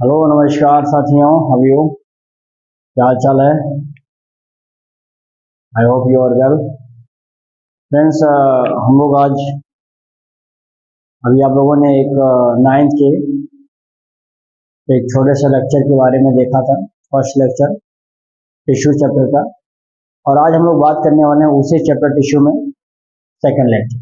Hello नमस्कार साथियों, how you? क्या हाल चाल है? I hope you are well. Friends, हम लोग आज अभी आप लोगों ने एक नाइन्थ के एक छोटे से लेक्चर के बारे में देखा था। फर्स्ट लेक्चर टिश्यू चैप्टर का, और आज हम लोग बात करने वाले हैं उसी चैप्टर टिश्यू में सेकंड लेक्चर।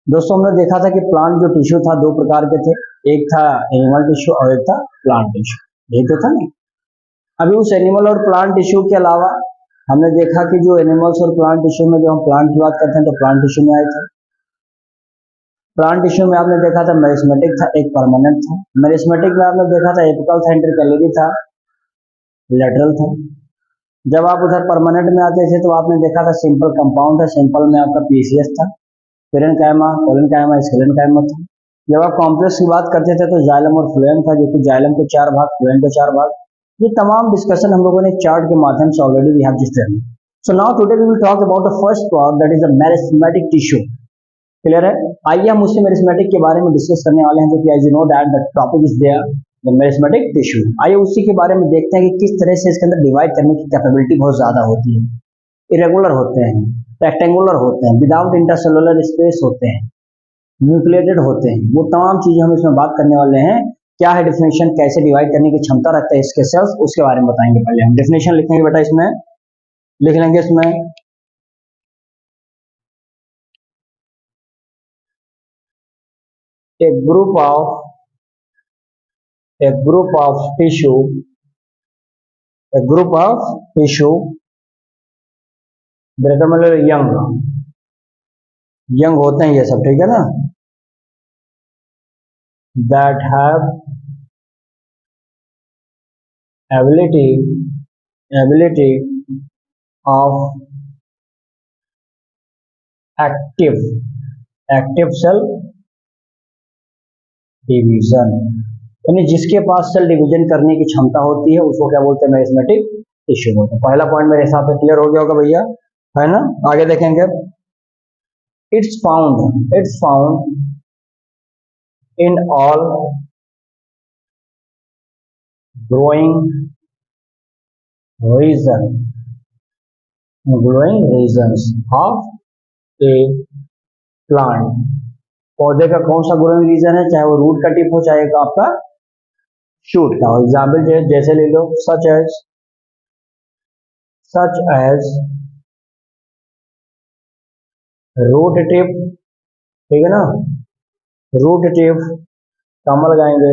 दोस्तों, हमने देखा था कि प्लांट जो टिश्यू था दो प्रकार के थे, एक था एनिमल टिश्यू और एक था प्लांट टिश्यू। यही तो था ना। अभी उस एनिमल और प्लांट टिश्यू के अलावा हमने देखा कि जो एनिमल्स और प्लांट टिश्यू में, जो हम प्लांट की बात करते हैं तो प्लांट टिश्यू में आए थे। प्लांट टिश्यू में आपने देखा था मेरिस्मेटिक था, एक परमानेंट था। मेरिस्मेटिक में आपने देखा था एपिकल था, इंटरकैलरी था, लेटरल था। जब आप उधर परमानेंट में आते थे तो आपने देखा था सिंपल कंपाउंड था। सिंपल में आपका पीसीएस था, पेरेन्काइमा, कोलेन्काइमा, स्क्लेरेन्काइमा था। जब आप कॉम्प्लेक्स की बात करते थे तो जाइलम और फ्लोएम था, जो कि जाइलम के 4 भाग, फ्लोएम के 4 भाग। ये तमाम डिस्कशन हम लोगों ने चार्ट के माध्यम से already we have discussed. So now today we will talk about the first part, that is the meristematic tissue. Clear है? आइए हम उससे मेरिस्मेटिक के बारे में डिस्कस करने वाले हैं, जो कि as you know that the topic is there the meristematic tissue. आइए उसी के बारे में देखते हैं कि किस तरह से इसके अंदर डिवाइड करने की कैपेबिलिटी बहुत ज्यादा होती है। इरेगुलर होते हैं, रेक्टेंगुलर होते हैं, विदाउट इंटरसेलुलर स्पेस होते हैं, न्यूक्लिएटेड होते हैं। वो तमाम चीजें हम इसमें बात करने वाले हैं। क्या है डेफिनेशन, कैसे डिवाइड करने की क्षमता रखता है इसके सेल्स, उसके बारे में बताएंगे। पहले हम डेफिनेशन लिखेंगे बेटा, इसमें लिख लेंगे इसमें a group of a group of tissue a group of tissue breaker मतलब यंग यंग होते हैं ये सब, ठीक है ना, that have ability of active cell division, यानी जिसके पास सेल डिवीजन करने की क्षमता होती है उसको क्या बोलते हैं, मेरिस्मेटिक टिश्यू बोलते हैं। पहला पॉइंट मेरे हिसाब से क्लियर हो गया होगा भैया, है ना? आगे देखेंगे। It's found in all growing regions of a plant. पौधे का कौन सा ग्रोइंग रीजन है, चाहे वो रूट का टिप हो, चाहे आपका शूट का। एग्जाम्पल जैसे ले लो, सच एज रूट टिप, ठीक है ना, रूट टिप, कमल लगाएंगे,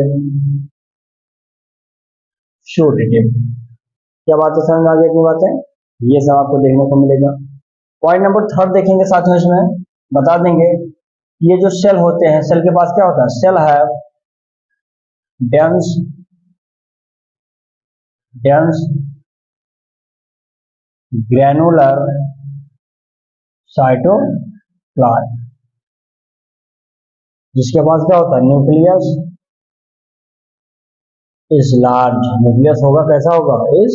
शूट टिप। क्या बात है, समझ आगे की बात है? ये सब आपको देखने को मिलेगा। पॉइंट नंबर थर्ड देखेंगे साथियों, इसमें बता देंगे ये जो सेल होते हैं, सेल के पास क्या होता है, सेल है डेंस ग्रैनुलर साइटोप्लाज्म, जिसके पास क्या होता है, न्यूक्लियस इज लार्ज। न्यूक्लियस होगा कैसा होगा, इज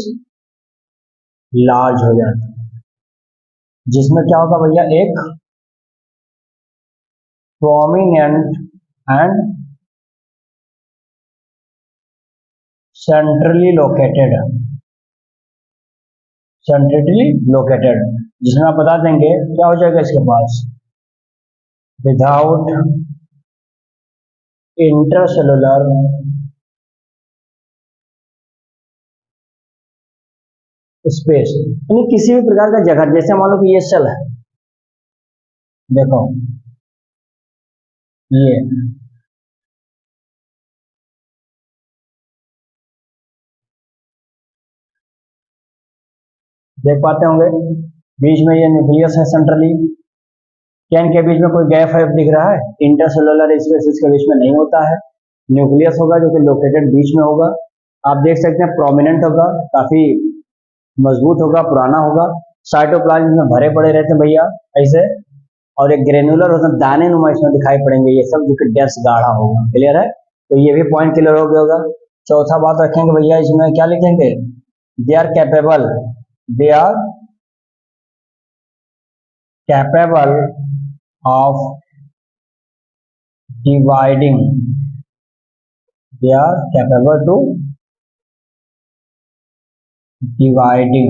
लार्ज हो जाता है, जिसमें क्या होगा भैया, एक प्रोमिनेंट एंड सेंट्रली लोकेटेड, जिसमें आप बता देंगे क्या हो जाएगा इसके पास, विदाउट इंटरसेलुलर स्पेस, यानी किसी भी प्रकार का जगह। जैसे मान लो कि ये सेल है, देखो ये देख पाते होंगे, बीच में ये न्यूक्लियस है सेंट्रली, क्या इनके बीच में कोई गैप है दिख रहा है? इंटरसेलुलर स्पेस इसके बीच में नहीं होता है। न्यूक्लियस होगा जो कि लोकेटेड बीच में होगा। आप देख सकते हैं प्रोमिनेंट होगा, काफी मजबूत होगा, पुराना होगा। साइटोप्लाज्म में भरे पड़े रहते हैं भैया ऐसे, और एक ग्रेनुलर होता है, दाने नुमा इसमें दिखाई पड़ेंगे ये सब, जो कि डेंस गाढ़ा होगा। क्लियर है? तो ये भी पॉइंट क्लियर हो गया होगा। चौथा बात रखेंगे भैया, इसमें क्या लिखेंगे, they are capable of dividing they are capable to dividing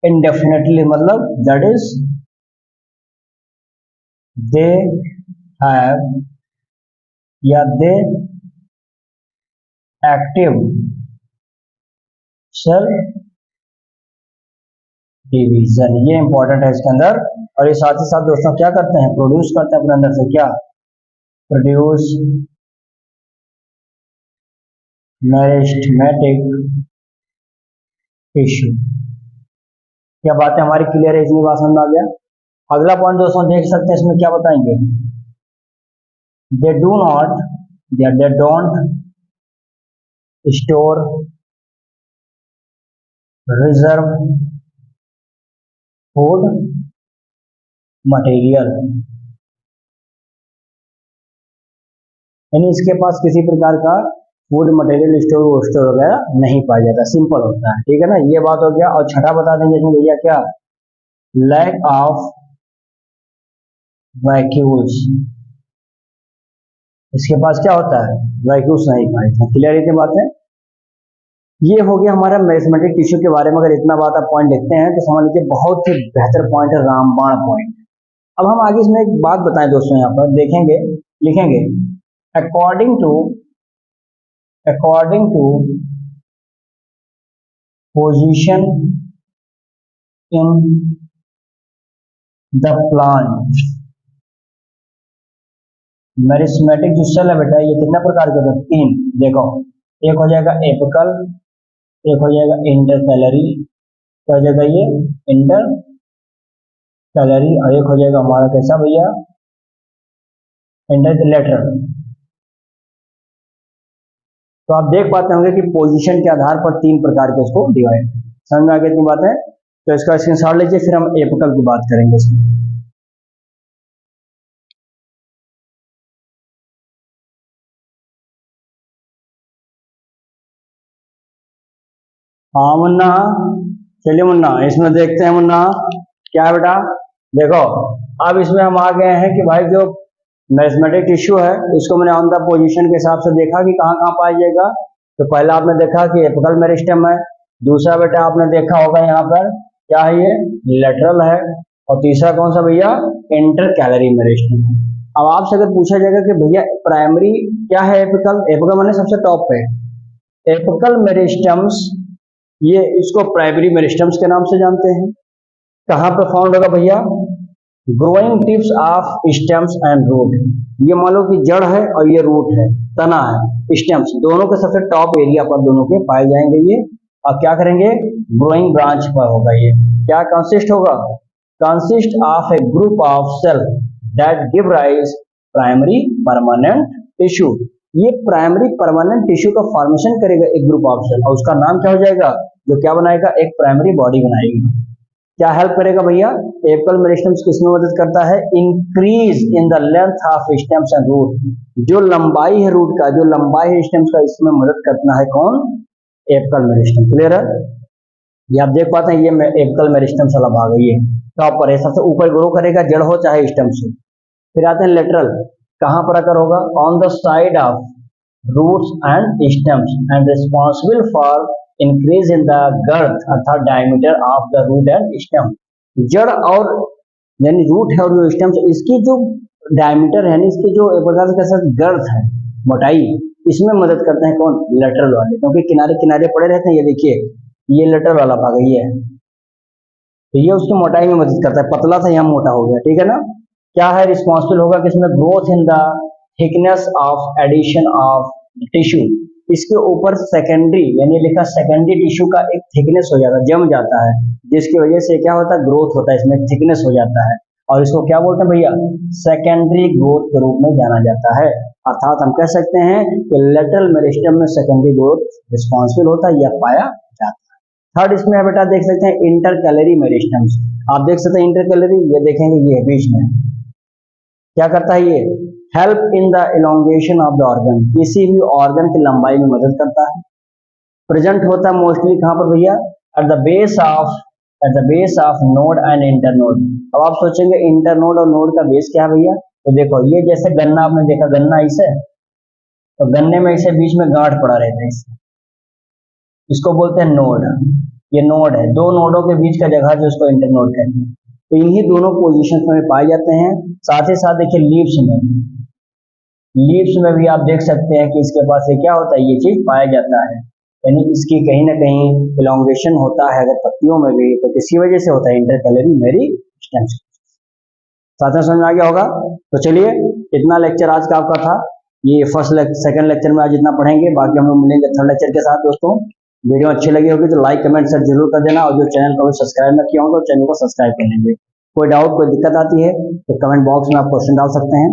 indefinitely मतलब that is they have या they active cell डिवीजन, ये इंपॉर्टेंट है इसके अंदर। और ये साथ ही साथ दोस्तों क्या करते हैं, प्रोड्यूस करते हैं अपने अंदर से, क्या प्रोड्यूस मेरिस्टेमेटिक टिश्यू। क्या बात है हमारी क्लियर है, इतनी बात समझ में आ गया। अगला पॉइंट दोस्तों देख सकते हैं, इसमें क्या बताएंगे, दे डू नॉट या they don't store reserve food material, यानी इसके पास किसी प्रकार का फूड मटेरियल स्टोर वगैरह नहीं पाया जाता, सिंपल होता है, ठीक है ना, ये बात हो गया। और छठा बता देंगे इसमें भैया क्या, लैक ऑफ वैक्यूल्स, इसके पास क्या होता है, वैक्यूल्स नहीं पाए जाते। क्लियर इतनी बात है। ये हो गया हमारा मेरिस्टेमेटिक टिश्यू के बारे में। अगर इतना बात आप पॉइंट लिखते हैं तो समझ लीजिए बहुत ही बेहतर पॉइंट है, रामबाण पॉइंट। अब हम आगे इसमें एक बात बताएं दोस्तों, यहाँ पर देखेंगे, लिखेंगे according to position in the plant, meristematic जो सेल है बेटा, ये कितना प्रकार के होते हैं, तीन। देखो, एक हो जाएगा एपिकल, एक हो जाएगा इंटरकैलरी, क्या हो जाएगा ये इंटरकैलरी, और एक हो जाएगा हमारा कैसा भैया, इंटरलेटरल। तो आप देख पाते होंगे कि पोजीशन के आधार पर तीन प्रकार के इसको डिवाइड, समझ में आ गई इतनी बात है। तो इसका स्क्रीनशॉट लीजिए, फिर हम एपिकल की बात करेंगे इसमें। हाँ मुन्ना, चलिए मुन्ना, इसमें देखते हैं मुन्ना क्या है बेटा। देखो अब इसमें हम आ गए हैं कि भाई जो मेरिस्टेमेटिक टिश्यू है इसको मैंने ऑन द पोजीशन के हिसाब से देखा कि कहाँ कहाँ पाया जाएगा। तो पहला आपने देखा कि एपिकल मेरिस्टेम है, दूसरा बेटा आपने देखा होगा यहाँ पर क्या है, ये लेटरल है, और तीसरा कौन सा भैया, इंटरकैलरी मेरिस्टेम है। अब आपसे अगर पूछा जाएगा कि भैया प्राइमरी क्या है, एपिकल, एपिकल माने सबसे टॉप पे, एपिकल मेरिस्टम्स, ये इसको प्राइमरी मेरिस्टम्स के नाम से जानते हैं। कहाँ पर फाउंड होगा भैया, growing tips of stems and root, ये मान लो कि जड़ है और ये रूट है, तना है, स्टेम्स दोनों के सबसे टॉप एरिया पर दोनों के पाए जाएंगे ये। और क्या करेंगे, ग्रोइंग ब्रांच पर होगा ये। क्या कंसिस्ट होगा, consist of a group of cell that give rise primary permanent tissue, ये प्राइमरी परमानेंट टिश्यू का फॉर्मेशन करेगा एक ग्रुप ऑफ सेल, और उसका नाम क्या हो जाएगा, जो क्या बनाएगा, एक प्राइमरी बॉडी बनाएगा। क्या हेल्प करेगा भैया, एपिकल मेरिस्टेम्स किसमें मदद करता है, increase in the length of stems and root, जो लंबाई है रूट का, जो लंबाई है स्टेम्स का, इसमें मदद करना है कौन, एपिकल मेरिस्टेम। क्लियर है, ये आप देख पाते हैं, ये एपिकल मेरिस्टेम्स वाला भाग है, ये टॉप पर है, सबसे ऊपर ग्रो करेगा, जड़ हो चाहे स्टेम से। फिर आते हैं लेटरल, कहां पर आकर होगा, on the side of roots and stems and responsible for increase in the girth अर्थात diameter of the root and stem. जड़ और यानी रूट है और जो स्टेम्स, इसकी जो डायमीटर है, यानी इसकी जो एक प्रकार से कैसा गर्थ है, मोटाई, इसमें मदद करते हैं कौन, लेटरल वाले, क्योंकि किनारे किनारे पड़े रहते हैं। ये देखिए, ये लेटरल वाला भाग है, ये है, तो ये उसकी मोटाई में मदद करता है, पतला था यहाँ मोटा हो गया, ठीक है ना। क्या है, रिस्पॉन्सिबल होगा किसमें, growth in the thickness of addition of tissue, इसके ऊपर सेकेंडरी यानी लिखा सेकेंडरी टिश्यू का एक थिकनेस हो जाता है, जम जाता है, जिसकी वजह से क्या होता है, ग्रोथ होता है, इसमें थिकनेस हो जाता है, और इसको क्या बोलते हैं भैया, सेकेंडरी ग्रोथ के रूप में जाना जाता है। अर्थात हम कह सकते हैं कि लेटरल मेरिस्टेम में सेकेंडरी ग्रोथ रिस्पॉन्सिबल होता है या पाया जाता है। थर्ड इसमें है बेटा, देख सकते हैं इंटरकैलरी मेरिस्टेम्स, आप देख सकते हैं इंटरकैलरी, ये देखेंगे, ये बीच में क्या करता है, ये help in the elongation of the organ, किसी भी ऑर्गन की लंबाई में मदद करता है। प्रेजेंट होता है मोस्टली कहां पर भैया, at the base of at the base of node and internode. अब आप सोचेंगे इंटरनोड और नोड का बेस क्या है भैया? तो देखो ये जैसे गन्ना आपने देखा, गन्ना इसे, तो गन्ने में इसे बीच में गांठ पड़ा रहता है, इसे इसको बोलते हैं नोड। ये नोड है, दो नोडों के बीच का जगह जो उसको इंटरनोड कहते हैं। तो इन्हीं दोनों पोजीशंस में पाए जाते हैं। साथ ही साथ देखिए लीव्स में, लीव्स में भी आप देख सकते हैं कि इसके पास ये क्या होता है, ये चीज पाया जाता है, यानी इसकी कहीं ना कहीं इलोंगेशन होता है अगर पत्तियों में भी, तो किसी वजह से होता है इंटरकलरिंग मेरिस्टेम्स। साथ में समझ में आ गया होगा। तो चलिए इतना लेक्चर आज का आपका था, ये सेकंड लेक्चर में आज इतना पढ़ेंगे, बाकी हम लोग मिलेंगे थर्ड लेक्चर के साथ। दोस्तों वीडियो अच्छी लगी होगी तो लाइक कमेंट शेयर जरूर कर देना, और जो चैनल को सब्सक्राइब न किया होगा तो चैनल को सब्सक्राइब कर लेंगे। कोई डाउट कोई दिक्कत आती है तो कमेंट बॉक्स में आप क्वेश्चन डाल सकते हैं।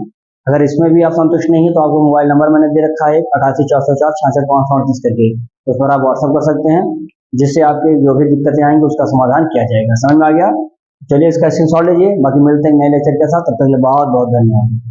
अगर इसमें भी आप संतुष्ट नहीं है तो आपको मोबाइल नंबर मैंने दे रखा है 88 404 66 538 करके, तो उस पर आप व्हाट्सअप कर सकते हैं, जिससे आपके जो भी दिक्कतें आएंगी उसका समाधान किया जाएगा। समझ में आ गया? चलिए इसका स्क्रीनशॉट लीजिए, बाकी मिलते हैं नए लेक्चर के साथ, तब तक के लिए बहुत बहुत धन्यवाद।